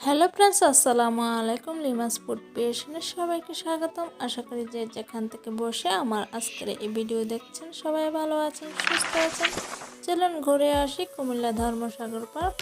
Hello friends, আসসালামু আলাইকুম। লিমাস food ক্রিয়েশনে সবাইকে স্বাগতম। আশা করি যে যেখান থেকে বসে আমার আজকের এই ভিডিও দেখছেন সবাই ভালো আছেন, সুস্থ আছেন। চলুন ঘুরে আসি কুমিল্লা ধর্মসাগর পার্ক।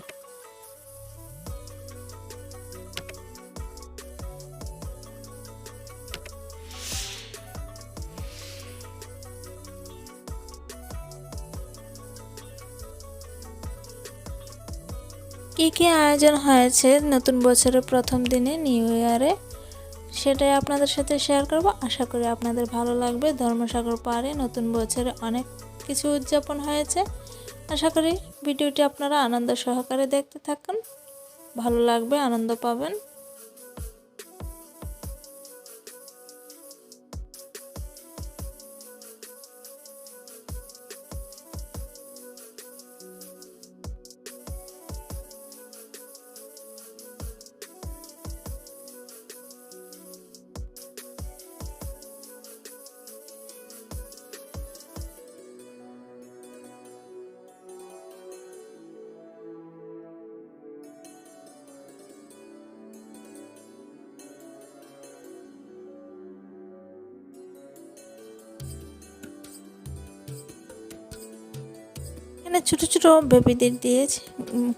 কী কী আয়োজন হয়েছে নতুন বছরের প্রথম দিনে, নিউ ইয়ারে, সেটাই আপনাদের সাথে শেয়ার করব। আশা করি আপনাদের ভালো লাগবে। ধর্মসাগর পাড়ে নতুন বছরে অনেক কিছু উদযাপন হয়েছে। আশা করি ভিডিওটি আপনারা আনন্দ সহকারে দেখতে থাকুন, ভালো লাগবে, আনন্দ পাবেন। এখানে ছোট ছোট বেবিদের দিয়ে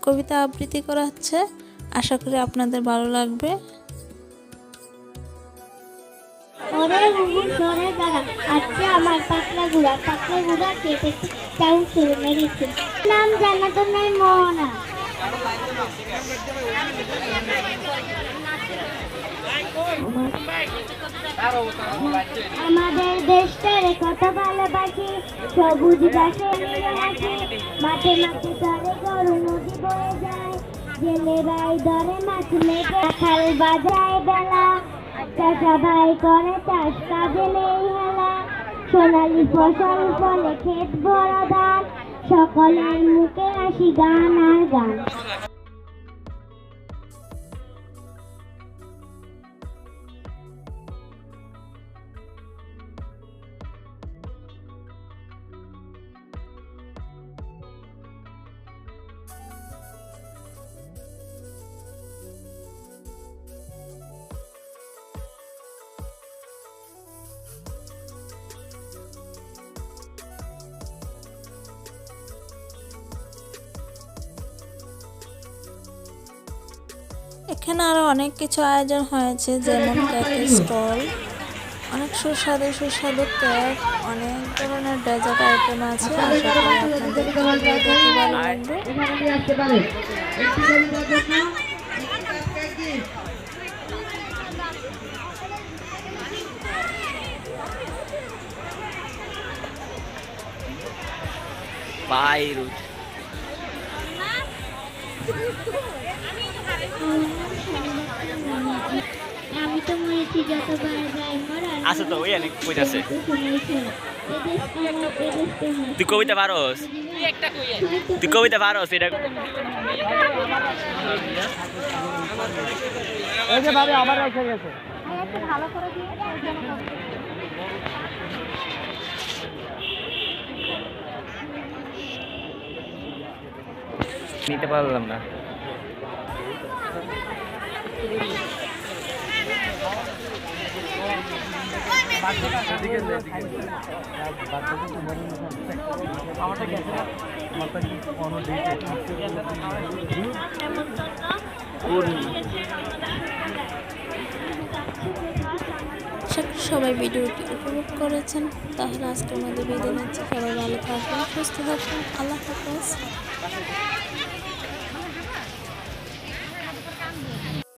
কবিতা আবৃত্তি করা হচ্ছে। আশা করি আপনাদের ভালো লাগবে। আমার পাতলা গুড়া কেটেছে, চাউ শুরু মেরেছে, নাম জানা তো নাই মোহনা। আমাদের দেশটারে কত ভালোবাসি, সবুজ ঘাসে আছে, মাঠে মাঠে ধরে গরু নদী বয়ে যায়, জেলেরাই ধরে মাছ মেঘে খাল বাজায় বেলা, চাষা ভাই করে চাষ কাজে নেই হেলা, সোনালি ফসল ফলে ক্ষেত ভরা ধান, সকলের মুখে হাসি গান আর গান। এখানে আরো অনেক কিছু আয়োজন হয়েছে, যেমন কেকের স্টল, অনেক সুস্বাদু সুস্বাদু কেক, অনেক ধরনের ডেজার্ট আইটেম আছে। আশা করি আপনাদের দেখতে ভালো লাগবে। আমি তো মরেছি যতবার যাই মরার আছে তো ওই অনেক কইতাছে। তুই কবিতা পারোস? তুই কবিতা পারোস? এটা এই যে ভাবে আবার রেখে গেছে। একটু ভালো করে দিয়ে নিতে পারলাম না। সবাই ভিডিওটি উপভোগ করেছেন। তাহলে আজকের মধ্যে বিদায় নিচ্ছি। সবাই ভালো থাকবেন, সুস্থ থাকবেন। আল্লাহ হাফেজ।